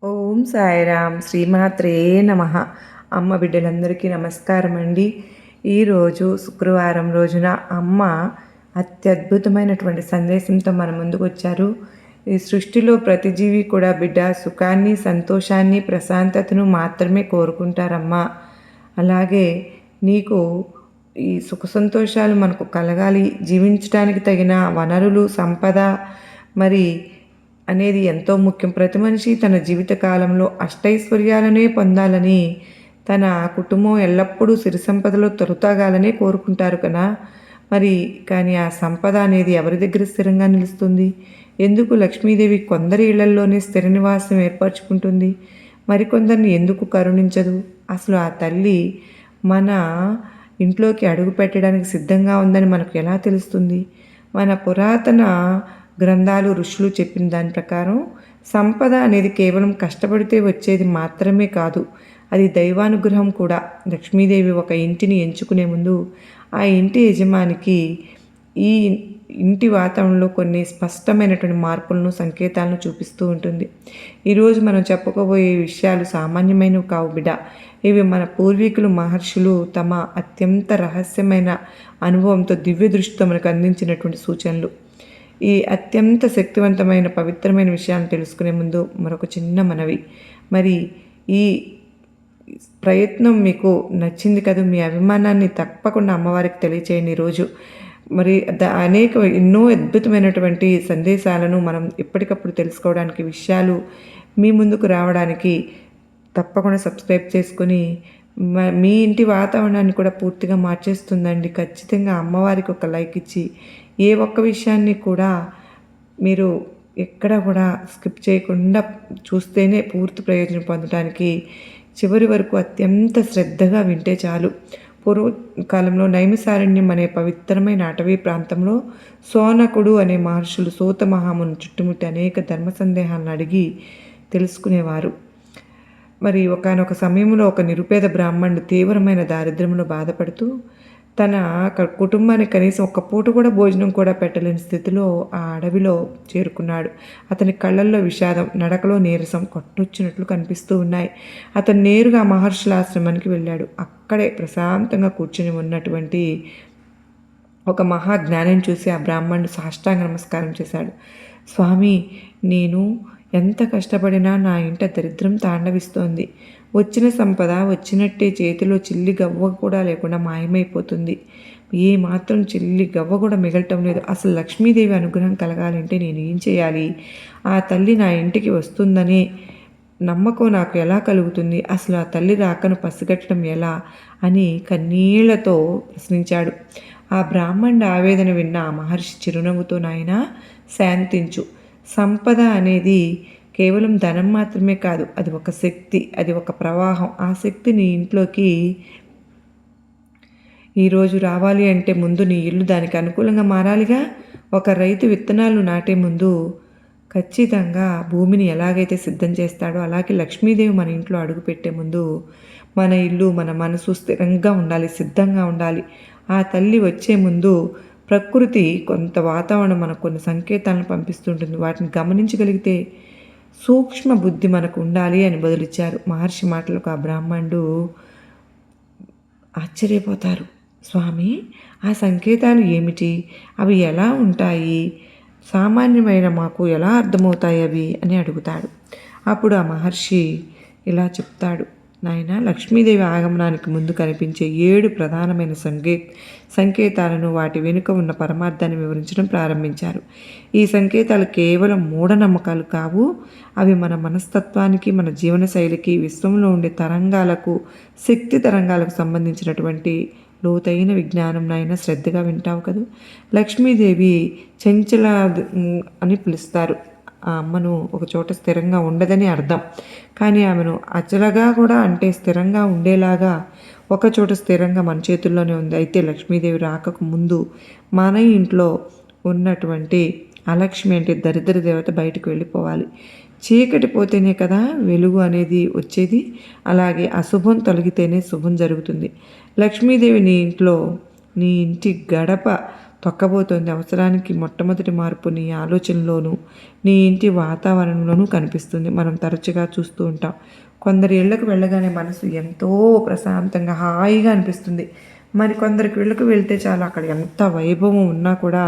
ఓం సాయిరామ్ శ్రీమాత్రే నమ. అమ్మ బిడ్డలందరికీ నమస్కారం అండి. ఈరోజు శుక్రవారం రోజున అమ్మ అత్యద్భుతమైనటువంటి సందేశంతో మన ముందుకు వచ్చారు. ఈ సృష్టిలో ప్రతి జీవి కూడా బిడ్డ సుఖాన్ని, సంతోషాన్ని, ప్రశాంతతను మాత్రమే కోరుకుంటారమ్మా. అలాగే నీకు ఈ సుఖ సంతోషాలు మనకు కలగాలి, జీవించడానికి తగిన వనరులు, సంపద మరి అనేది ఎంతో ముఖ్యం. ప్రతి మనిషి తన జీవిత కాలంలో అష్టైశ్వర్యాలనే పొందాలని, తన కుటుంబం ఎల్లప్పుడూ సిరి సంపదలో తొలతగాలనే కోరుకుంటారు కదా. మరి కానీ ఆ సంపద అనేది ఎవరి దగ్గర స్థిరంగా నిలుస్తుంది? ఎందుకు లక్ష్మీదేవి కొందరి ఇళ్లల్లోనే స్థిర నివాసం ఏర్పరచుకుంటుంది, మరికొందరిని ఎందుకు కరుణించదు? అసలు ఆ తల్లి మన ఇంట్లోకి అడుగు పెట్టడానికి సిద్ధంగా ఉందని మనకు ఎలా తెలుస్తుంది? మన పురాతన గ్రంథాలు, ఋషులు చెప్పిన దాని ప్రకారం సంపద అనేది కేవలం కష్టపడితే వచ్చేది మాత్రమే కాదు, అది దైవానుగ్రహం కూడా. లక్ష్మీదేవి ఒక ఇంటిని ఎంచుకునే ముందు ఆ ఇంటి యజమానికి ఈ ఇంటి వాతావరణంలో కొన్ని స్పష్టమైనటువంటి మార్పులను, సంకేతాలను చూపిస్తూ ఉంటుంది. ఈరోజు మనం చెప్పుకోబోయే విషయాలు సామాన్యమైనవి కావు బిడ్డ. ఇవి మన పూర్వీకులు, మహర్షులు తమ అత్యంత రహస్యమైన అనుభవంతో, దివ్య దృష్టితో మనకు అందించినటువంటి సూచనలు. ఈ అత్యంత శక్తివంతమైన పవిత్రమైన విషయాన్ని తెలుసుకునే ముందు మరొక చిన్న మనవి. మరి ఈ ప్రయత్నం మీకు నచ్చింది కదా, మీ అభిమానాన్ని తప్పకుండా అమ్మవారికి తెలియచేయండి ఈరోజు. మరి ఎన్నో అద్భుతమైనటువంటి సందేశాలను మనం ఎప్పటికప్పుడు తెలుసుకోవడానికి, విషయాలు మీ ముందుకు రావడానికి తప్పకుండా సబ్స్క్రైబ్ చేసుకొని మీ ఇంటి వాతావరణాన్ని కూడా పూర్తిగా మార్చేస్తుందండి. ఖచ్చితంగా అమ్మవారికి ఒక లైక్ ఇచ్చి ఏ ఒక్క విషయాన్ని కూడా మీరు ఎక్కడ కూడా స్కిప్ చేయకుండా చూస్తేనే పూర్తి ప్రయోజనం పొందడానికి చివరి వరకు అత్యంత శ్రద్ధగా వింటే చాలు. పూర్వకాలంలో నైమిసారణ్యం అనే పవిత్రమైన అటవీ ప్రాంతంలో సోనకుడు అనే మహర్షులు సూత మహామును చుట్టుముట్టి అనేక ధర్మ సందేహాలను అడిగి తెలుసుకునేవారు. మరి ఒకానొక సమయంలో ఒక నిరుపేద బ్రాహ్మణుడు తీవ్రమైన దారిద్ర్యంలో బాధపడుతూ తన కుటుంబానికి కనీసం ఒక్క పూట కూడా భోజనం కూడా పెట్టలేని స్థితిలో ఆ అడవిలో చేరుకున్నాడు. అతని కళ్ళల్లో విషాదం, నడకలో నీరసం కొట్టొచ్చినట్లు కనిపిస్తూ ఉన్నాయి. అతను నేరుగా మహర్షుల ఆశ్రమానికి వెళ్ళాడు. అక్కడే ప్రశాంతంగా కూర్చుని ఉన్నటువంటి ఒక మహాజ్ఞానిని చూసి ఆ బ్రాహ్మణుడు సాష్టాంగ నమస్కారం చేశాడు. స్వామి, నేను ఎంత కష్టపడినా నా ఇంట దరిద్రం తాండవిస్తోంది. వచ్చిన సంపద వచ్చినట్టే చేతిలో చిల్లి గవ్వ కూడా లేకుండా మాయమైపోతుంది. ఏ మాత్రం చిల్లి గవ్వ కూడా మిగలటం లేదు. అసలు లక్ష్మీదేవి అనుగ్రహం కలగాలంటే నేను ఏం చేయాలి? ఆ తల్లి నా ఇంటికి వస్తుందనే నమ్మకం నాకు ఎలా కలుగుతుంది? అసలు ఆ తల్లి రాకను పసిగట్టడం ఎలా అని కన్నీళ్లతో ప్రశ్నించాడు. ఆ బ్రాహ్మణుడి ఆవేదన విన్న ఆ మహర్షి చిరునవ్వుతో, నాయనా శాంతించు. సంపద అనేది కేవలం ధనం మాత్రమే కాదు, అది ఒక శక్తి, అది ఒక ప్రవాహం. ఆ శక్తి నీ ఇంట్లోకి ఈరోజు రావాలి అంటే ముందు నీ ఇల్లు దానికి అనుకూలంగా మారాలిగా. ఒక రైతు విత్తనాలు నాటే ముందు ఖచ్చితంగా భూమిని ఎలాగైతే సిద్ధం చేస్తాడో, అలాగే లక్ష్మీదేవి మన ఇంట్లో అడుగుపెట్టే ముందు మన ఇల్లు, మన మనసు స్థిరంగా ఉండాలి, సిద్ధంగా ఉండాలి. ఆ తల్లి వచ్చే ముందు ప్రకృతి కొంత వాతావరణం మనకు కొన్ని సంకేతాలను పంపిస్తుంటుంది. వాటిని గమనించగలిగితే సూక్ష్మ బుద్ధి మనకు ఉండాలి అని బదులిచ్చారు. మహర్షి మాటలకు ఆ బ్రాహ్మణుడు ఆశ్చర్యపోతారు. స్వామి, ఆ సంకేతాలు ఏమిటి? అవి ఎలా ఉంటాయి? సామాన్యమైన మాకు ఎలా అర్థమవుతాయి అవి అని అడుగుతాడు. అప్పుడు ఆ మహర్షి ఇలా చెప్తాడు. నాయన, లక్ష్మీదేవి ఆగమనానికి ముందు కనిపించే 7 ప్రధానమైన సంకేతాలను, వాటి వెనుక ఉన్న పరమార్థాన్ని వివరించడం ప్రారంభించారు. ఈ సంకేతాలు కేవలం మూఢనమ్మకాలు కావు. అవి మన మనస్తత్వానికి, మన జీవనశైలికి, విశ్వంలో ఉండే తరంగాలకు, శక్తి తరంగాలకు సంబంధించినటువంటి లోతైన విజ్ఞానం. నాయన, శ్రద్ధగా వింటావు కదా. లక్ష్మీదేవి చంచల అని పిలుస్తారు. ఆ అమ్మను ఒక చోట స్థిరంగా ఉండదని అర్థం. కానీ ఆమెను అచలగా కూడా, అంటే స్థిరంగా ఉండేలాగా ఒక చోట స్థిరంగా మన చేతుల్లోనే ఉంది. అయితే లక్ష్మీదేవి రాకకు ముందు మన ఇంట్లో ఉన్నటువంటి అలక్ష్మి అంటే దరిద్ర దేవత బయటకు వెళ్ళిపోవాలి. చీకటి పోతేనే కదా వెలుగు అనేది వచ్చేది. అలాగే అశుభం తొలగితేనే శుభం జరుగుతుంది. లక్ష్మీదేవి నీ ఇంట్లో, నీ ఇంటి గడప తొక్కబోతోంది. అవసరానికి మొట్టమొదటి మార్పు నీ ఆలోచనలోనూ, నీ ఇంటి వాతావరణంలోనూ కనిపిస్తుంది. మనం తరచుగా చూస్తూ ఉంటాం. కొందరి ఇళ్లకు వెళ్ళగానే మనసు ఎంతో ప్రశాంతంగా, హాయిగా అనిపిస్తుంది. మరి కొందరికి ఇళ్ళకు వెళ్తే చాలు, అక్కడ ఎంత వైభవం ఉన్నా కూడా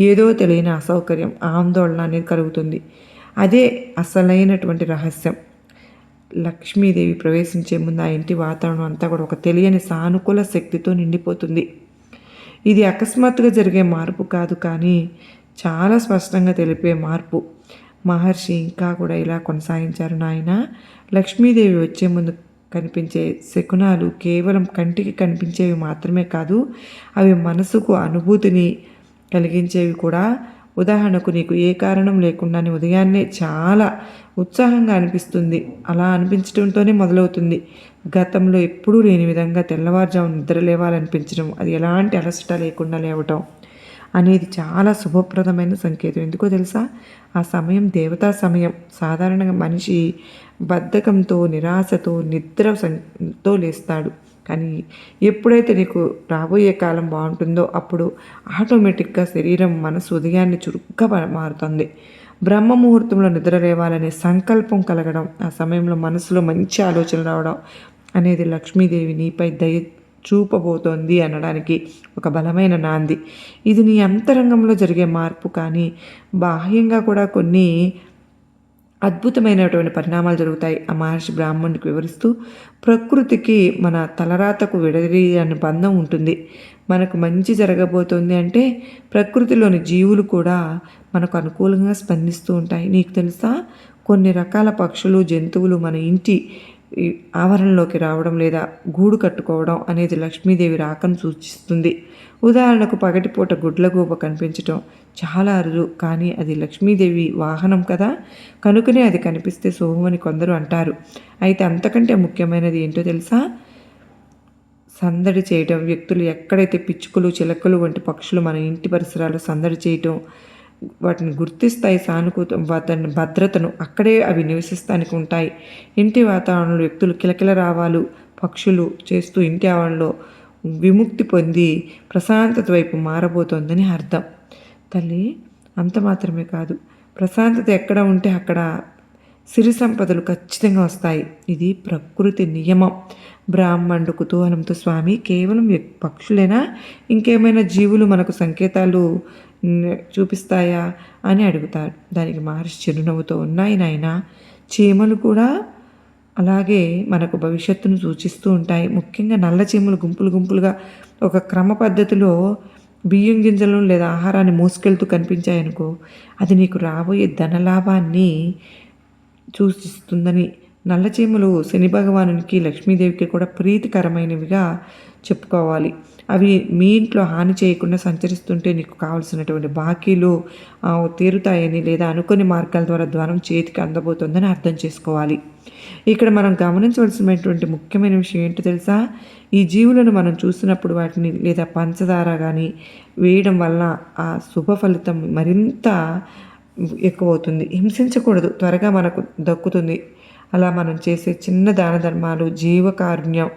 ఏదో తెలియని అసౌకర్యం, ఆందోళన అనేది కలుగుతుంది. అదే అసలైనటువంటి రహస్యం. లక్ష్మీదేవి ప్రవేశించే ముందు ఆ ఇంటి వాతావరణం అంతా కూడా ఒక తెలియని సానుకూల శక్తితో నిండిపోతుంది. ఇది అకస్మాత్తుగా జరిగే మార్పు కాదు, కానీ చాలా స్పష్టంగా తెలిపే మార్పు. మహర్షి ఇంకా కూడా ఇలా కొనసాగించారు. నాయన, లక్ష్మీదేవి వచ్చే ముందు కనిపించే శకునాలు కేవలం కంటికి కనిపించేవి మాత్రమే కాదు, అవి మనసుకు అనుభూతిని కలిగించేవి కూడా. ఉదాహరణకు, నీకు ఏ కారణం లేకుండానే ఉదయాన్నే చాలా ఉత్సాహంగా అనిపిస్తుంది. అలా అనిపించడంతోనే మొదలవుతుంది. గతంలో ఎప్పుడూ లేని విధంగా తెల్లవారుజాము నిద్ర లేవాలనిపించడం, అది ఎలాంటి అలసట లేకుండా లేవటం అనేది చాలా శుభప్రదమైన సంకేతం. ఎందుకో తెలుసా? ఆ సమయం దేవతా సమయం. సాధారణంగా మనిషి బద్ధకంతో, నిరాశతో, నిద్రతో లేస్తాడు. కానీ ఎప్పుడైతే నీకు రాబోయే కాలం బాగుంటుందో అప్పుడు ఆటోమేటిక్గా శరీరం, మనసు ఉదయాన్నే చురుగ్గా మారుతుంది. బ్రహ్మ ముహూర్తంలో నిద్ర లేవాలనే సంకల్పం కలగడం, ఆ సమయంలో మనసులో మంచి ఆలోచనలు రావడం అనేది లక్ష్మీదేవి నీపై దయ చూపబోతోంది అనడానికి ఒక బలమైన నాంది. ఇది నీ అంతరంగంలో జరిగే మార్పు, కానీ బాహ్యంగా కూడా కొన్ని అద్భుతమైనటువంటి పరిణామాలు జరుగుతాయి. ఆ మహర్షి బ్రాహ్మణుడికి వివరిస్తూ, ప్రకృతికి మన తలరాతకు విడదీయని బంధం ఉంటుంది. మనకు మంచి జరగబోతోంది అంటే ప్రకృతిలోని జీవులు కూడా మనకు అనుకూలంగా స్పందిస్తూ ఉంటాయి. నీకు తెలుసా, కొన్ని రకాల పక్షులు, జంతువులు మన ఇంటి ఆవరణలోకి రావడం లేదా గూడు కట్టుకోవడం అనేది లక్ష్మీదేవి రాకను సూచిస్తుంది. ఉదాహరణకు, పగటిపూట గుడ్లగూబ కనిపించటం చాలా అరుదు, కానీ అది లక్ష్మీదేవి వాహనం కదా, కనుకనే అది కనిపిస్తే శుభమని కొందరు అంటారు. అయితే అంతకంటే ముఖ్యమైనది ఏంటో తెలుసా? సందడి చేయటం. వ్యక్తులు ఎక్కడైతే పిచ్చుకలు, చిలకలు వంటి పక్షులు మన ఇంటి పరిసరాలు సందడి చేయటం, వాటిని గుర్తిస్తాయి. వాటిని భద్రతను, అక్కడే అవి నివసిస్తానికి ఉంటాయి. ఇంటి వాతావరణంలో వ్యక్తులు కిలకిల రావాలు పక్షులు చేస్తూ ఇంటి ఆవరణలో విముక్తి పొంది ప్రశాంతత వైపు మారబోతోందని అర్థం. తల్లి, అంత మాత్రమే కాదు, ప్రశాంతత ఎక్కడ ఉంటే అక్కడ సిరి సంపదలు ఖచ్చితంగా వస్తాయి. ఇది ప్రకృతి నియమం. బ్రాహ్మణుడు కుతూహలంతో, స్వామి, కేవలం పక్షులేనా, ఇంకేమైనా జీవులు మనకు సంకేతాలు చూపిస్తాయా అని అడుగుతారు. దానికి మహర్షి చిరునవ్వుతో, ఉన్నాయి నాయనా, చీమలు కూడా అలాగే మనకు భవిష్యత్తును సూచిస్తూ ఉంటాయి. ముఖ్యంగా నల్ల చీమలు గుంపులు గుంపులుగా ఒక క్రమ పద్ధతిలో బియ్యం గింజలను లేదా ఆహారాన్ని మోసుకెళ్తూ కనిపించాయనుకో, అది నీకు రాబోయే ధనలాభాన్ని సూచిస్తుందని. నల్ల చీమలు శని భగవానునికి, లక్ష్మీదేవికి కూడా ప్రీతికరమైనవిగా చెప్పుకోవాలి. అవి మీ ఇంట్లో హాని చేయకుండా సంచరిస్తుంటే నీకు కావలసినటువంటి బాకీలు తీరుతాయని, లేదా అనుకోని మార్గాల ద్వారా ద్వారం చేతికి అందబోతోందని అర్థం చేసుకోవాలి. ఇక్కడ మనం గమనించవలసినటువంటి ముఖ్యమైన విషయం ఏంటో తెలుసా? ఈ జీవులను మనం చూసినప్పుడు వాటిని లేదా పంచదార కానీ వేయడం వల్ల ఆ శుభ ఫలితం మరింత ఎక్కువవుతుంది. హింసించకూడదు, త్వరగా మనకు దక్కుతుంది. అలా మనం చేసే చిన్న దాన ధర్మాలు, జీవకారుణ్యం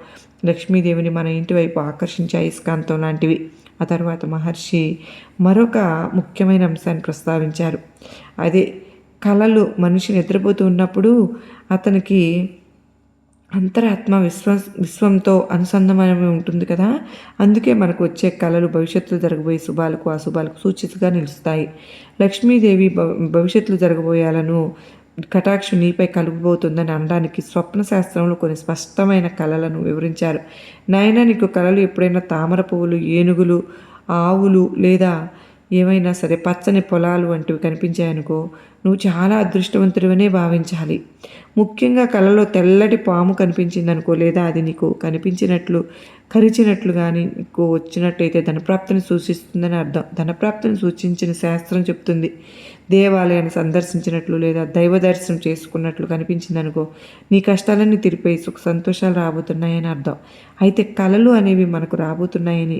లక్ష్మీదేవిని మన ఇంటి వైపు ఆకర్షించే అయస్కాంతం లాంటివి. ఆ తర్వాత మహర్షి మరొక ముఖ్యమైన అంశాన్ని ప్రస్తావించారు. అదే కళలు. మనిషి నిద్రపోతూ ఉన్నప్పుడు అతనికి అంతరాత్మ విశ్వంతో అనుసంధానమై ఉంటుంది కదా. అందుకే మనకు వచ్చే కళలు భవిష్యత్తులో జరగబోయే శుభాలకు, అశుభాలకు సూచికగా నిలుస్తాయి. లక్ష్మీదేవి భవిష్యత్తులో జరగబోయాలను కటాక్షం నీపై కలుగబోతుందని అనడానికి స్వప్న శాస్త్రంలో కొన్ని స్పష్టమైన కళలను వివరించారు. నాయన, నీకు కళలు ఎప్పుడైనా తామర పువ్వులు, ఏనుగులు, ఆవులు లేదా ఏమైనా సరే పచ్చని పొలాలు వంటివి కనిపించాయనుకో, నువ్వు చాలా అదృష్టవంతుడివనే భావించాలి. ముఖ్యంగా కళలో తెల్లటి పాము కనిపించిందనుకో, లేదా అది నీకు కనిపించినట్లు, కరిచినట్లు కానీ నీకు వచ్చినట్టయితే ధనప్రాప్తిని సూచిస్తుందని అర్థం. ధనప్రాప్తిని సూచించిన శాస్త్రం చెప్తుంది. దేవాలయాన్ని సందర్శించినట్లు లేదా దైవ దర్శనం చేసుకున్నట్లు కనిపించిందనుకో, నీ కష్టాలన్నీ తీరిపోయి సుఖ సంతోషాలు రాబోతున్నాయని అర్థం. అయితే కళలు అనేవి మనకు రాబోతున్నాయని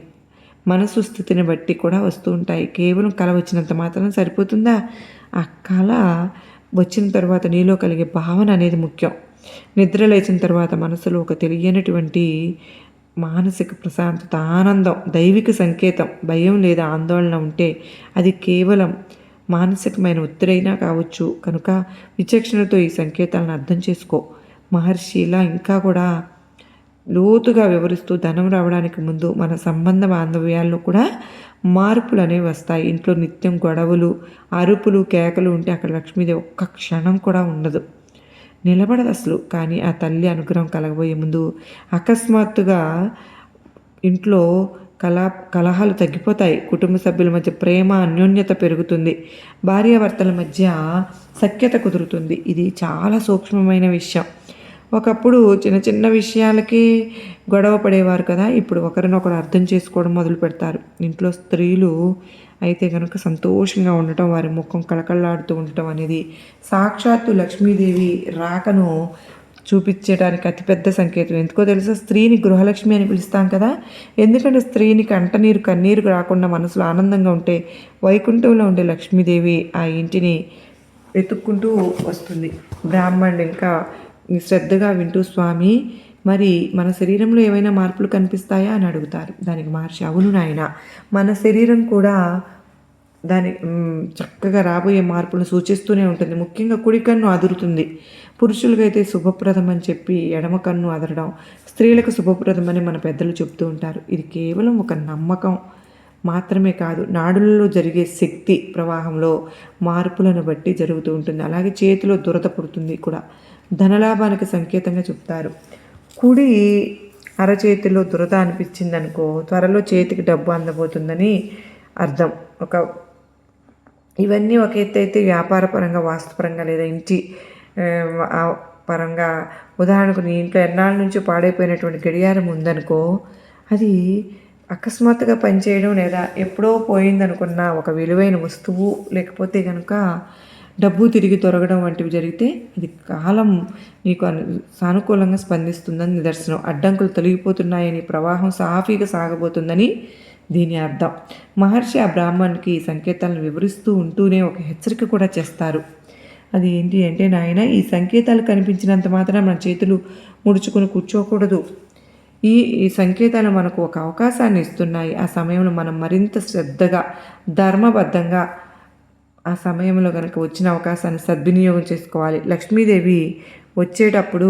మనసు స్థితిని బట్టి కూడా వస్తూ ఉంటాయి. కేవలం కళ వచ్చినంత మాత్రం సరిపోతుందా? ఆ కళ వచ్చిన తర్వాత నీలో కలిగే భావన అనేది ముఖ్యం. నిద్ర లేచిన తర్వాత మనసులో ఒక తెలియనటువంటి మానసిక ప్రశాంతత, ఆనందం, దైవిక సంకేతం. భయం లేదా ఆందోళన ఉంటే అది కేవలం మానసికమైన ఒత్తిడైనా కావచ్చు. కనుక విచక్షణతో ఈ సంకేతాలను అర్థం చేసుకో. మహర్షి ఇలా ఇంకా కూడా లోతుగా వివరిస్తూ, ధనం రావడానికి ముందు మన సంబంధ బాంధవ్యాల్లో కూడా మార్పులు అనేవి వస్తాయి. ఇంట్లో నిత్యం గొడవలు, అరుపులు, కేకలు ఉంటే అక్కడ లక్ష్మీదేవి ఒక్క క్షణం కూడా ఉండదు, నిలబడదు అసలు. కానీ ఆ తల్లి అనుగ్రహం కలగబోయే ముందు అకస్మాత్తుగా ఇంట్లో కలహాలు తగ్గిపోతాయి. కుటుంబ సభ్యుల మధ్య ప్రేమ, అన్యోన్యత పెరుగుతుంది. భార్యాభర్తల మధ్య సఖ్యత కుదురుతుంది. ఇది చాలా సూక్ష్మమైన విషయం. ఒకప్పుడు చిన్న చిన్న విషయాలకి గొడవ పడేవారు కదా, ఇప్పుడు ఒకరినొకరు అర్థం చేసుకోవడం మొదలు పెడతారు. ఇంట్లో స్త్రీలు అయితే కనుక సంతోషంగా ఉండటం, వారి ముఖం కళకళలాడుతూ ఉండటం అనేది సాక్షాత్తు లక్ష్మీదేవి రాకను చూపించడానికి అతిపెద్ద సంకేతం. ఎందుకో తెలుసా? స్త్రీని గృహలక్ష్మి అని పిలుస్తాం కదా. ఎందుకంటే స్త్రీని కంటనీరు కన్నీరు రాకుండా మనసులో ఆనందంగా ఉంటే వైకుంఠంలో ఉండే లక్ష్మీదేవి ఆ ఇంటిని వెతుక్కుంటూ వస్తుంది. బ్రాహ్మణుడు ఇంకా శ్రద్ధగా వింటూ, స్వామి మరి మన శరీరంలో ఏమైనా మార్పులు కనిపిస్తాయా అని అడుగుతారు. దానికి మహర్షి, అవును నాయన, మన శరీరం కూడా దాని చక్కగా రాబోయే మార్పులను సూచిస్తూనే ఉంటుంది. ముఖ్యంగా కుడి కన్ను అదురుతుంది. పురుషులకైతే శుభప్రదం అని చెప్పి ఎడమ కన్ను అదరడం స్త్రీలకు శుభప్రదం అని మన పెద్దలు చెప్తూ ఉంటారు. ఇది కేవలం ఒక నమ్మకం మాత్రమే కాదు, నాడులలో జరిగే శక్తి ప్రవాహంలో మార్పులను బట్టి జరుగుతూ ఉంటుంది. అలాగే చేతిలో దురద పుడుతుంది కూడా ధనలాభానికి సంకేతంగా చెప్తారు. కుడి అరచేతిలో దురద అనిపించింది అనుకో, త్వరలో చేతికి డబ్బు అందబోతుందని అర్థం. ఇవన్నీ ఒక ఎత్తు అయితే వ్యాపారపరంగా, వాస్తుపరంగా లేదా ఇంటి పరంగా, ఉదాహరణకు నీ ఇంట్లో ఎన్నాళ్ళ నుంచి పాడైపోయినటువంటి గడియారం ఉందనుకో, అది అకస్మాత్తుగా పనిచేయడం లేదా ఎప్పుడో పోయిందనుకున్న ఒక విలువైన వస్తువు లేకపోతే కనుక డబ్బు తిరిగి దొరకడం వంటివి జరిగితే అది కాలం నీకు సానుకూలంగా స్పందిస్తుందని నిదర్శనం. అడ్డంకులు తొలగిపోతున్నాయని, ప్రవాహం సాఫీగా సాగబోతుందని దీని అర్థం. మహర్షి ఆ బ్రాహ్మణునికి ఈ సంకేతాలను వివరిస్తూ ఉంటూనే ఒక హెచ్చరిక కూడా చేస్తారు. అది ఏంటి అంటే, నాయన, ఈ సంకేతాలు కనిపించినంత మాత్రం మన చేతులు ముడుచుకుని కూర్చోకూడదు. ఈ సంకేతాలు మనకు ఒక అవకాశాన్ని ఇస్తున్నాయి. ఆ సమయంలో మనం మరింత శ్రద్ధగా, ధర్మబద్ధంగా ఆ సమయంలో కనుక వచ్చిన అవకాశాన్ని సద్వినియోగం చేసుకోవాలి. లక్ష్మీదేవి వచ్చేటప్పుడు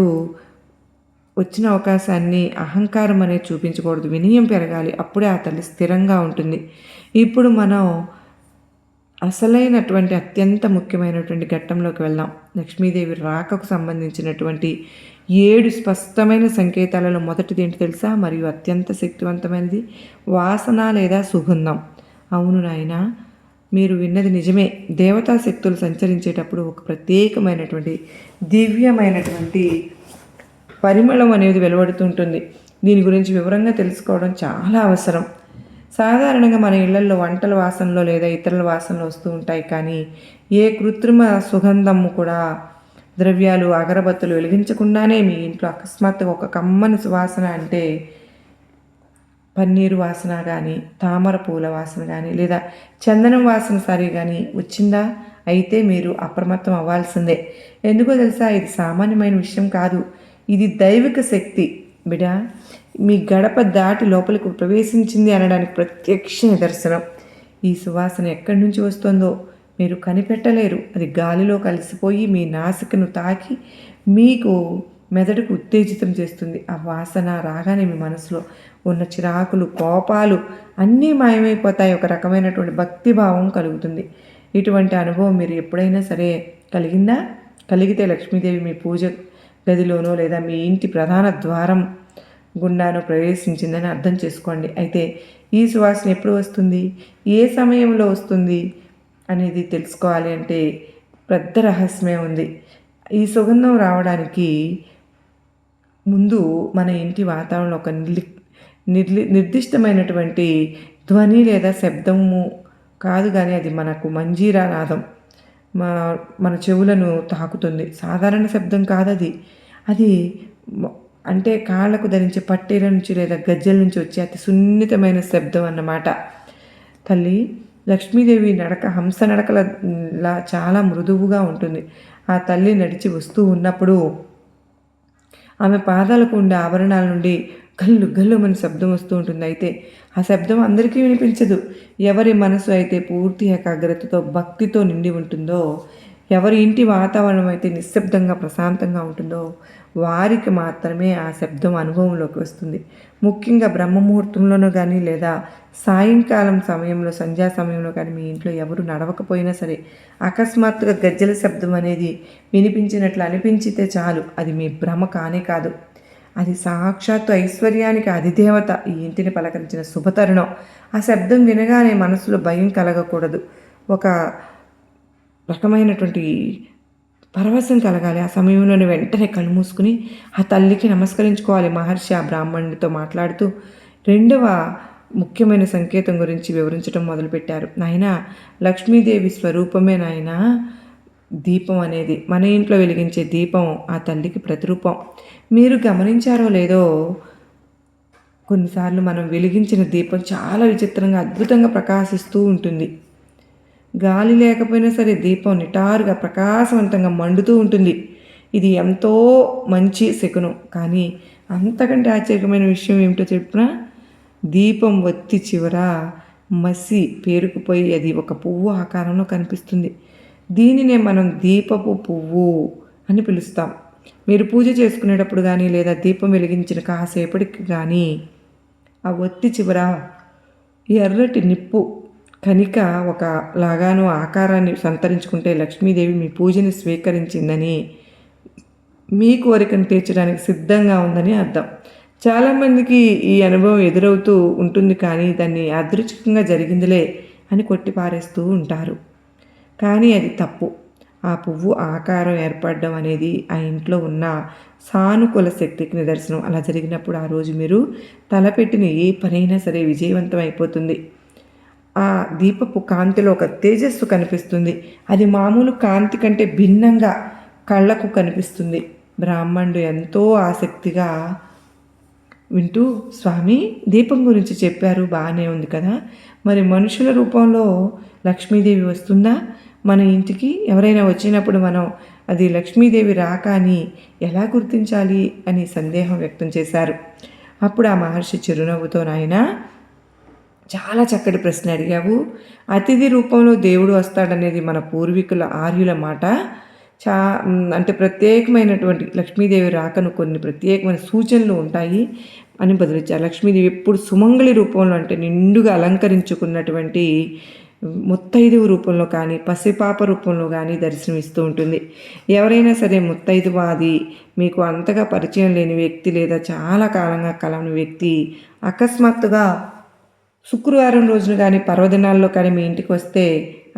వచ్చిన అవకాశాన్ని అహంకారం అనేది చూపించకూడదు, వినయం పెరగాలి. అప్పుడే ఆ తల్లి స్థిరంగా ఉంటుంది. ఇప్పుడు మనం అసలైనటువంటి అత్యంత ముఖ్యమైనటువంటి ఘట్టంలోకి వెళ్దాం. లక్ష్మీదేవి రాకకు సంబంధించినటువంటి 7 స్పష్టమైన సంకేతాలలో మొదటిది ఏంటి తెలుసా? మరియు అత్యంత శక్తివంతమైనది వాసన లేదా సుగంధం. అవును నాయన, మీరు విన్నది నిజమే. దేవతా శక్తులు సంచరించేటప్పుడు ఒక ప్రత్యేకమైనటువంటి దివ్యమైనటువంటి పరిమళం అనేది వెలువడుతుంటుంది. దీని గురించి వివరంగా తెలుసుకోవడం చాలా అవసరం. సాధారణంగా మన ఇళ్లలో వంటల వాసనలో లేదా ఇతరుల వాసనలు వస్తూ ఉంటాయి. కానీ ఏ కృత్రిమ సుగంధము కూడా, ద్రవ్యాలు, అగరబత్తులు వెలిగించకుండానే మీ ఇంట్లో అకస్మాత్తుగా ఒక కమ్మని సువాసన అంటే పన్నీరు వాసన కానీ, తామర పూల వాసన కానీ, లేదా చందనం వాసన సరి కానీ వచ్చిందా? అయితే మీరు అప్రమత్తం అవ్వాల్సిందే. ఎందుకో తెలుసా? ఇది సామాన్యమైన విషయం కాదు. ఇది దైవిక శక్తి బిడా మీ గడప దాటి లోపలికి ప్రవేశించింది అనడానికి ప్రత్యక్ష నిదర్శనం. ఈ సువాసన ఎక్కడి నుంచి వస్తుందో మీరు కనిపెట్టలేరు. అది గాలిలో కలిసిపోయి మీ నాసికను తాకి మీకు మెదడుకు ఉత్తేజితం చేస్తుంది. ఆ వాసన రాగానే మీ మనసులో ఉన్న చిరాకులు, కోపాలు అన్నీ మాయమైపోతాయి. ఒక రకమైనటువంటి భక్తిభావం కలుగుతుంది. ఇటువంటి అనుభవం మీరు ఎప్పుడైనా సరే కలిగిందా? కలిగితే లక్ష్మీదేవి మీ పూజ గదిలోనో లేదా మీ ఇంటి ప్రధాన ద్వారం గుండానో ప్రవేశించిందని అర్థం చేసుకోండి. అయితే ఈ సువాసన ఎప్పుడు వస్తుంది, ఏ సమయంలో వస్తుంది అనేది తెలుసుకోవాలి అంటే పెద్ద రహస్యమే ఉంది. ఈ సుగంధం రావడానికి ముందు మన ఇంటి వాతావరణంలో ఒక నిర్దిష్టమైనటువంటి ధ్వని లేదా శబ్దము కాదు, కానీ అది మనకు మంజీరా నాదం మన చెవులను తాకుతుంది. సాధారణ శబ్దం కాదు అది. అది అంటే కాళ్ళకు ధరించే పట్టీల నుంచి లేదా గజ్జల నుంచి వచ్చే అతి సున్నితమైన శబ్దం అన్నమాట. తల్లి లక్ష్మీదేవి నడక హంస నడకలా చాలా మృదువుగా ఉంటుంది. ఆ తల్లి నడిచి వస్తూ ఉన్నప్పుడు ఆమె పాదాలకు ఉండే ఆభరణాల నుండి గల్లు గల్లు మన శబ్దం వస్తూ ఉంటుంది. అయితే ఆ శబ్దం అందరికీ వినిపించదు. ఎవరి మనసు అయితే పూర్తి ఏకాగ్రతతో భక్తితో నిండి ఉంటుందో, ఎవరి ఇంటి వాతావరణం అయితే నిశ్శబ్దంగా ప్రశాంతంగా ఉంటుందో వారికి మాత్రమే ఆ శబ్దం అనుభవంలోకి వస్తుంది. ముఖ్యంగా బ్రహ్మముహూర్తంలోనూ కానీ లేదా సాయంకాలం సమయంలో సంధ్యా సమయంలో కానీ మీ ఇంట్లో ఎవరు నడవకపోయినా సరే అకస్మాత్తుగా గజ్జల శబ్దం అనేది వినిపించినట్లు అనిపించితే చాలు, అది మీ భ్రమ కానే కాదు. అది సాక్షాత్తు ఐశ్వర్యానికి అధిదేవత ఈ ఇంటిని పలకరించిన శుభతరుణం. ఆ శబ్దం వినగానే మనసులో భయం కలగకూడదు, ఒక రకమైనటువంటి పరవశం కలగాలి. ఆ సమయంలోనే వెంటనే కళ్ళు మూసుకుని ఆ తల్లికి నమస్కరించుకోవాలి. మహర్షి ఆ బ్రాహ్మణుడితో మాట్లాడుతూ రెండవ ముఖ్యమైన సంకేతం గురించి వివరించడం మొదలుపెట్టారు. నాయన, లక్ష్మీదేవి స్వరూపమే నాయన దీపం అనేది. మన ఇంట్లో వెలిగించే దీపం ఆ తల్లికి ప్రతిరూపం. మీరు గమనించారో లేదో, కొన్నిసార్లు మనం వెలిగించిన దీపం చాలా విచిత్రంగా అద్భుతంగా ప్రకాశిస్తూ ఉంటుంది. గాలి లేకపోయినా సరే దీపం నిటారుగా ప్రకాశవంతంగా మండుతూ ఉంటుంది. ఇది ఎంతో మంచి శకునం. కానీ అంతకంటే ఆశ్చర్యమైన విషయం ఏమిటో చెప్పినా, దీపం ఒత్తి చివర మసి పేరుకుపోయి అది ఒక పువ్వు ఆకారంలో కనిపిస్తుంది. దీనినే మనం దీపపు పువ్వు అని పిలుస్తాం. మీరు పూజ చేసుకునేటప్పుడు కానీ లేదా దీపం వెలిగించిన కాసేపటికి కానీ ఆ ఒత్తి చివర ఎర్రటి నిప్పు కనిక ఒక లాగాను ఆకారాన్ని సంతరించుకుంటే లక్ష్మీదేవి మీ పూజని స్వీకరించిందని, మీ కోరికను తీర్చడానికి సిద్ధంగా ఉందని అర్థం. చాలామందికి ఈ అనుభవం ఎదురవుతూ ఉంటుంది, కానీ దాన్ని యాదృచ్ఛికంగా జరిగిందిలే అని కొట్టిపారేస్తూ ఉంటారు. కానీ అది తప్పు. ఆ పువ్వు ఆకారం ఏర్పడడం అనేది ఆ ఇంట్లో ఉన్న సానుకూల శక్తికి నిదర్శనం. అలా జరిగినప్పుడు ఆ రోజు మీరు తలపెట్టిన ఏ పనైనా సరే విజయవంతం అయిపోతుంది. ఆ దీపపు కాంతిలో ఒక తేజస్సు కనిపిస్తుంది. అది మామూలు కాంతి కంటే భిన్నంగా కళ్ళకు కనిపిస్తుంది. బ్రాహ్మణుడు ఎంతో ఆసక్తిగా వింటూ, స్వామి, దీపం గురించి చెప్పారు, బాగానే ఉంది కదా, మరి మనుషుల రూపంలో లక్ష్మీదేవి వస్తుందా మన ఇంటికి? ఎవరైనా వచ్చినప్పుడు మనం అది లక్ష్మీదేవి రాక అని ఎలా గుర్తించాలి అని సందేహం వ్యక్తం చేశారు. అప్పుడు ఆ మహర్షి చిరునవ్వుతో, నాయనా, చాలా చక్కటి ప్రశ్న అడిగావు. అతిథి రూపంలో దేవుడు వస్తాడనేది మన పూర్వీకుల ఆర్యుల మాట. అంటే ప్రత్యేకమైనటువంటి లక్ష్మీదేవి రాకను కొన్ని ప్రత్యేకమైన సూచనలు ఉంటాయి అని బదులిచ్చారు. లక్ష్మీదేవి ఎప్పుడు సుమంగళి రూపంలో, అంటే నిండుగా అలంకరించుకున్నటువంటి ముత్తైదువు రూపంలో కానీ పసిపాప రూపంలో కానీ దర్శనమిస్తూ ఉంటుంది. ఎవరైనా సరే ముత్తైదువాది, మీకు అంతగా పరిచయం లేని వ్యక్తి లేదా చాలా కాలంగా కలవని వ్యక్తి అకస్మాత్తుగా శుక్రవారం రోజున కానీ పర్వదినాల్లో కానీ మీ ఇంటికి వస్తే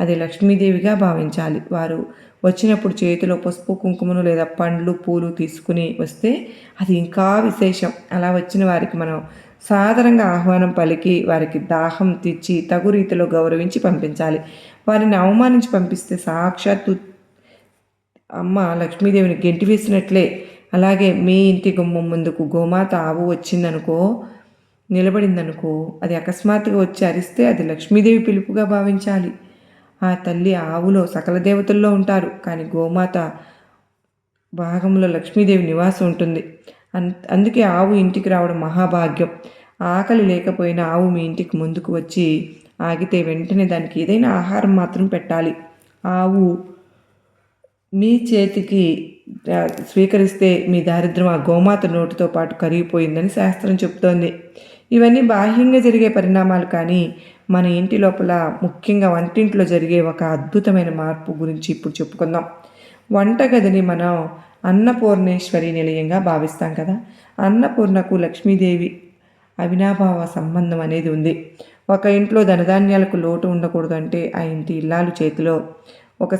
అది లక్ష్మీదేవిగా భావించాలి. వారు వచ్చినప్పుడు చేతిలో పసుపు కుంకుమను లేదా పండ్లు పూలు తీసుకుని వస్తే అది ఇంకా విశేషం. అలా వచ్చిన వారికి మనం సాధారణంగా ఆహ్వానం పలికి వారికి దాహం తీర్చి తగు రీతిలో గౌరవించి పంపించాలి. వారిని అవమానించి పంపిస్తే సాక్షాత్తు అమ్మ లక్ష్మీదేవిని గెంటి వేసినట్లే. అలాగే మీ ఇంటి గుమ్మం ముందుకు గోమాత ఆవు వచ్చిందనుకో, నిలబడిందనుకో, అది అకస్మాత్తుగా వచ్చి అరిస్తే అది లక్ష్మీదేవి పిలుపుగా భావించాలి. ఆ తల్లి ఆవులో సకల దేవతల్లో ఉంటారు, కానీ గోమాత భాగంలో లక్ష్మీదేవి నివాసం ఉంటుంది. అందుకే ఆవు ఇంటికి రావడం మహాభాగ్యం. ఆకలి లేకపోయినా ఆవు మీ ఇంటికి ముందుకు వచ్చి ఆగితే వెంటనే దానికి ఏదైనా ఆహారం మాత్రం పెట్టాలి. ఆవు మీ చేతికి స్వీకరిస్తే మీ దారిద్ర్యం ఆ గోమాత నోటితో పాటు కరిగిపోయిందని శాస్త్రం చెప్తోంది. ఇవన్నీ బాహ్యంగా జరిగే పరిణామాలు, కానీ మన ఇంటి లోపల ముఖ్యంగా వంటింట్లో జరిగే ఒక అద్భుతమైన మార్పు గురించి ఇప్పుడు చెప్పుకుందాం. వంటగదిని మనం అన్నపూర్ణేశ్వరి నిలయంగా భావిస్తాం కదా. అన్నపూర్ణకు లక్ష్మీదేవి అవినాభావ సంబంధం అనేది ఉంది. ఒక ఇంట్లో ధనధాన్యాలకు లోటు ఉండకూడదు అంటే ఆ ఇంటి ఇల్లాలు చేతిలో ఒక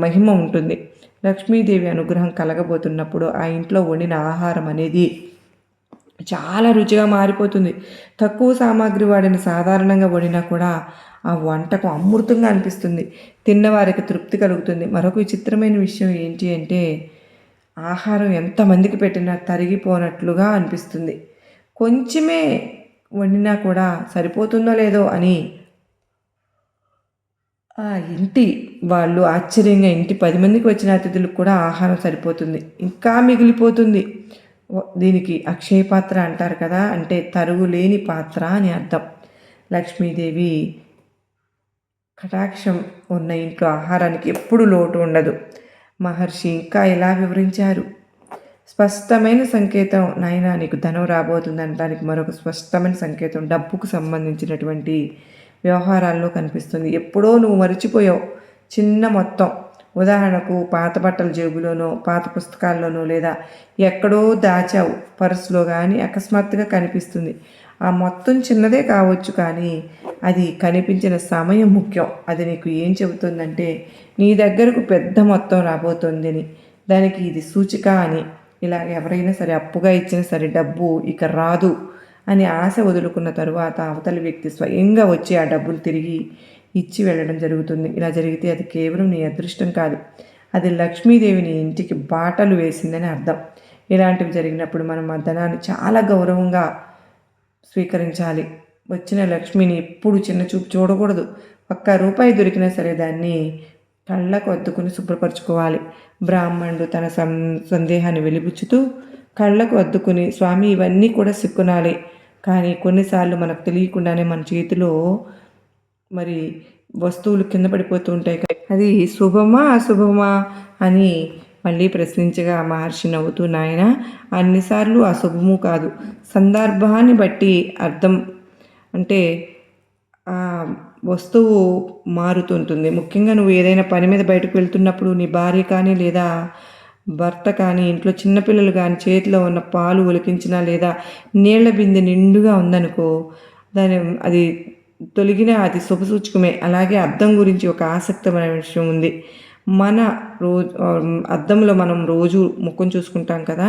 మహిమ ఉంటుంది. లక్ష్మీదేవి అనుగ్రహం కలగబోతున్నప్పుడు ఆ ఇంట్లో వండిన ఆహారం అనేది చాలా రుచిగా మారిపోతుంది. తక్కువ సామాగ్రి వాడిన సాధారణంగా వండినా కూడా ఆ వంటకు అమృతంగా అనిపిస్తుంది. తిన్నవారికి తృప్తి కలుగుతుంది. మరొక విచిత్రమైన విషయం ఏంటి అంటే, ఆహారం ఎంతమందికి పెట్టినా తరిగిపోనట్లుగా అనిపిస్తుంది. కొంచెమే వండినా కూడా సరిపోతుందో లేదో అని ఆ ఇంటి వాళ్ళు ఆశ్చర్యంగా, ఇంటి 10 మందికి వచ్చిన అతిథులకు కూడా ఆహారం సరిపోతుంది, ఇంకా మిగిలిపోతుంది. దీనికి అక్షయ పాత్ర అంటారు కదా, అంటే తరుగులేని పాత్ర అని అర్థం. లక్ష్మీదేవి కటాక్షం ఉన్న ఇంట్లో ఆహారానికి ఎప్పుడు లోటు ఉండదు. మహర్షి ఇంకా ఇలా వివరించారు. స్పష్టమైన సంకేతం, నాయనా నీకు ధనం రాబోతుంది అనడానికి మరొక స్పష్టమైన సంకేతం డబ్బుకు సంబంధించినటువంటి వ్యవహారాల్లో కనిపిస్తుంది. ఎప్పుడో నువ్వు మర్చిపోయావు చిన్న మొత్తం, ఉదాహరణకు పాత బట్టల జేబులోనో, పాత పుస్తకాల్లోనో, లేదా ఎక్కడో దాచావు పర్సులో కానీ అకస్మాత్తుగా కనిపిస్తుంది. ఆ మొత్తం చిన్నదే కావచ్చు, కానీ అది కనిపించిన సమయం ముఖ్యం. అది నీకు ఏం చెబుతుందంటే నీ దగ్గరకు పెద్ద మొత్తం రాబోతుంది అని, దానికి ఇది సూచిక అని. ఇలా ఎవరైనా సరే అప్పుగా ఇచ్చినా సరే డబ్బు ఇక రాదు అని ఆశ వదులుకున్న తరువాత అవతలి వ్యక్తి స్వయంగా వచ్చి ఆ డబ్బులు తిరిగి ఇచ్చి వెళ్ళడం జరుగుతుంది. ఇలా జరిగితే అది కేవలం నీ అదృష్టం కాదు, అది లక్ష్మీదేవిని ఇంటికి బాటలు వేసిందని అర్థం. ఇలాంటివి జరిగినప్పుడు మనం ఆ ధనాన్ని చాలా గౌరవంగా స్వీకరించాలి. వచ్చిన లక్ష్మిని ఎప్పుడు చిన్న చూపు చూడకూడదు. ఒక్క రూపాయి దొరికినా సరే దాన్ని కళ్ళకు అద్దుకుని శుభ్రపరచుకోవాలి. బ్రాహ్మణుడు తన సందేహాన్ని వెలిబుచ్చుతూ కళ్ళకు అద్దుకుని, స్వామి ఇవన్నీ కూడా సిక్కునాలి, కానీ కొన్నిసార్లు మనకు తెలియకుండానే మన చేతిలో మరి వస్తువులు కింద పడిపోతూ ఉంటాయి. అది శుభమా అశుభమా అని మళ్ళీ ప్రశ్నించగా మహర్షి నవ్వుతూ, నాయన అన్నిసార్లు అశుభము కాదు, సందర్భాన్ని బట్టి అర్థం. అంటే వస్తువు మారుతుంటుంది. ముఖ్యంగా నువ్వు ఏదైనా పని మీద బయటకు వెళ్తున్నప్పుడు నీ భార్య కానీ లేదా భర్త కానీ, ఇంట్లో చిన్నపిల్లలు కానీ చేతిలో ఉన్న పాలు ఒలికించినా లేదా నీళ్ల బిందె నిండుగా ఉందనుకో, అది తొలగిన అది శుభసూచకమే. అలాగే అద్దం గురించి ఒక ఆసక్తిమైన విషయం ఉంది. మన అద్దంలో మనం రోజు ముఖం చూసుకుంటాం కదా,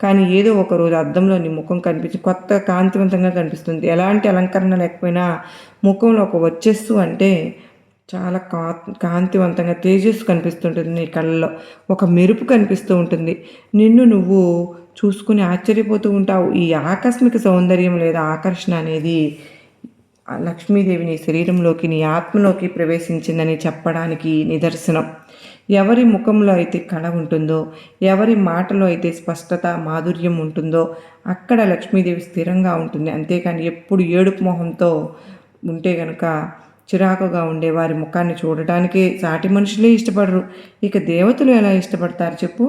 కానీ ఏదో ఒక రోజు అద్దంలో నీ ముఖం కనిపించి కొత్త కాంతివంతంగా కనిపిస్తుంది. ఎలాంటి అలంకరణ లేకపోయినా ముఖంలో ఒక వచ్చేస్తూ అంటే చాలా కాంతివంతంగా తేజస్సు కనిపిస్తుంటుంది. నీ కళ్ళలో ఒక మెరుపు కనిపిస్తూ ఉంటుంది. నిన్ను నువ్వు చూసుకుని ఆశ్చర్యపోతూ ఉంటావు. ఈ ఆకస్మిక సౌందర్యం లేదా ఆకర్షణ అనేది లక్ష్మీదేవి నీ శరీరంలోకి, నీ ఆత్మలోకి ప్రవేశించిందని చెప్పడానికి నిదర్శనం. ఎవరి ముఖంలో అయితే కళ ఉంటుందో, ఎవరి మాటలో అయితే స్పష్టత మాధుర్యం ఉంటుందో అక్కడ లక్ష్మీదేవి స్థిరంగా ఉంటుంది. అంతేకాని ఎప్పుడు ఏడుపు మొహంతో ఉంటే గనక చిరాకుగా ఉండే వారి ముఖాన్ని చూడటానికే సాటి మనుషులే ఇష్టపడరు, ఇక దేవతలు ఎలా ఇష్టపడతారు చెప్పు.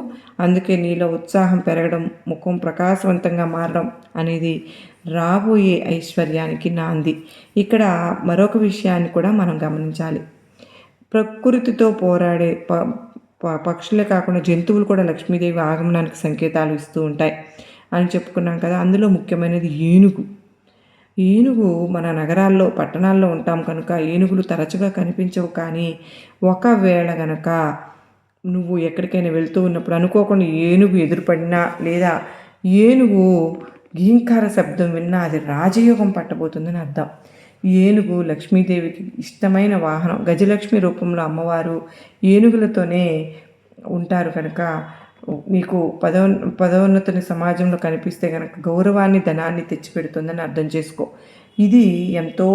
అందుకే నీలో ఉత్సాహం పెరగడం, ముఖం ప్రకాశవంతంగా మారడం అనేది రాబోయే ఐశ్వర్యానికి నాంది. ఇక్కడ మరొక విషయాన్ని కూడా మనం గమనించాలి. ప్రకృతితో పోరాడే పక్షులే కాకుండా జంతువులు కూడా లక్ష్మీదేవి ఆగమనానికి సంకేతాలు ఇస్తూ ఉంటాయి అని చెప్పుకున్నాం కదా. అందులో ముఖ్యమైనది ఏనుగు. ఏనుగు మన నగరాల్లో, పట్టణాల్లో ఉంటాం కనుక ఏనుగులు తరచుగా కనిపించవు. కానీ ఒకవేళ గనక నువ్వు ఎక్కడికైనా వెళ్తూ ఉన్నప్పుడు అనుకోకుండా ఏనుగు ఎదురుపడినా లేదా ఏనుగు గీంకార శబ్దం విన్నా అది రాజయోగం పట్టబోతుందని అర్థం. ఏనుగు లక్ష్మీదేవికి ఇష్టమైన వాహనం. గజలక్ష్మి రూపంలో అమ్మవారు ఏనుగులతోనే ఉంటారు కనుక నీకు పదోన్నతిని సమాజంలో కనిపిస్తే కనుక గౌరవాన్ని, ధనాన్ని తెచ్చిపెడుతుందని అర్థం చేసుకో. ఇది ఎంతో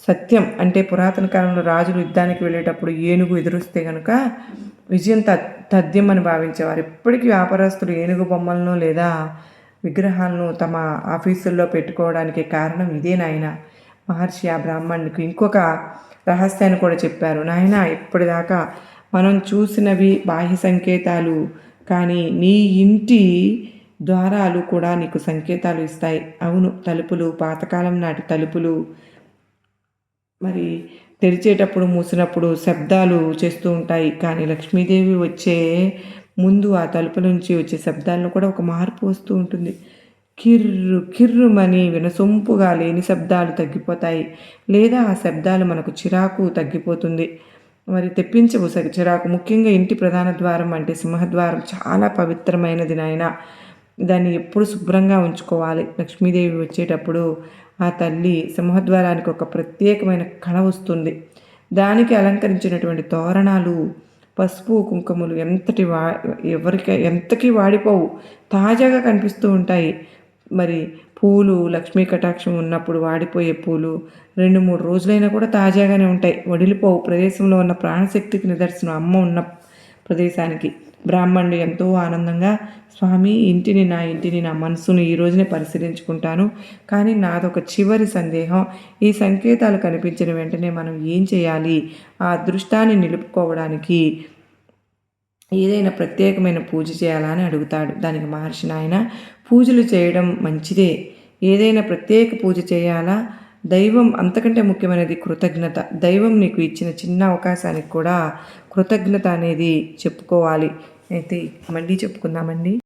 సత్యం. అంటే పురాతన కాలంలో రాజులు యుద్ధానికి వెళ్ళేటప్పుడు ఏనుగు ఎదురొస్తే కనుక విజయం తథ్యం అని భావించేవారు. ఇప్పటికీ వ్యాపారస్తులు ఏనుగు బొమ్మలను లేదా విగ్రహాలను తమ ఆఫీసుల్లో పెట్టుకోవడానికి కారణం ఇదే నాయన. మహర్షి ఆ బ్రాహ్మణుడికి ఇంకొక రహస్యాన్ని కూడా చెప్పారు. నాయన ఇప్పటిదాకా మనం చూసినవి బాహ్య సంకేతాలు, కానీ నీ ఇంటి ద్వారాలు కూడా నీకు సంకేతాలు ఇస్తాయి. అవును, తలుపులు, పాతకాలం నాటి తలుపులు మరి తెరిచేటప్పుడు మూసినప్పుడు శబ్దాలు చేస్తూ ఉంటాయి. కానీ లక్ష్మీదేవి వచ్చే ముందు ఆ తలుపు నుంచి వచ్చే శబ్దాల్లో కూడా ఒక మార్పు వస్తూ ఉంటుంది. కిర్రు కిర్రుమని వినసొంపుగా లేని శబ్దాలు తగ్గిపోతాయి, లేదా ఆ శబ్దాలు మనకు చిరాకు తగ్గిపోతుంది, మరి తెప్పించవు చిరాకు. ముఖ్యంగా ఇంటి ప్రధాన ద్వారం అంటే సింహద్వారం చాలా పవిత్రమైనది నాయన. దాన్ని ఎప్పుడు శుభ్రంగా ఉంచుకోవాలి. లక్ష్మీదేవి వచ్చేటప్పుడు ఆ తల్లి సింహద్వారానికి ఒక ప్రత్యేకమైన కళ వస్తుంది. దానికి అలంకరించినటువంటి తోరణాలు, పసుపు కుంకుమలు ఎంతకీ వాడిపోవు, తాజాగా కనిపిస్తూ ఉంటాయి. మరి పూలు, లక్ష్మీ కటాక్షం ఉన్నప్పుడు వాడిపోయే పూలు 2-3 రోజులైనా కూడా తాజాగానే ఉంటాయి, వడిలిపోవు. ప్రదేశంలో ఉన్న ప్రాణశక్తికి నిదర్శనం అమ్మ ఉన్న ప్రదేశానికి. బ్రాహ్మణుడు ఎంతో ఆనందంగా, స్వామి నా ఇంటిని నా మనసును ఈ రోజునే పరిశీలించుకుంటాను, కానీ నాదొక చివరి సందేహం, ఈ సంకేతాలు కనిపించిన వెంటనే మనం ఏం చేయాలి, ఆ అదృష్టాన్ని నిలుపుకోవడానికి ఏదైనా ప్రత్యేకమైన పూజ చేయాలా అని అడుగుతాడు. దానికి మహర్షి, నాయన పూజలు చేయడం మంచిదే, ఏదైనా ప్రత్యేక పూజ చేయాలా? దైవం అంతకంటే ముఖ్యమైనది కృతజ్ఞత. దైవం నీకు ఇచ్చిన చిన్న అవకాశానికి కూడా కృతజ్ఞత అనేది చెప్పుకోవాలి. అయితే మళ్ళీ చెప్పుకుందామండి.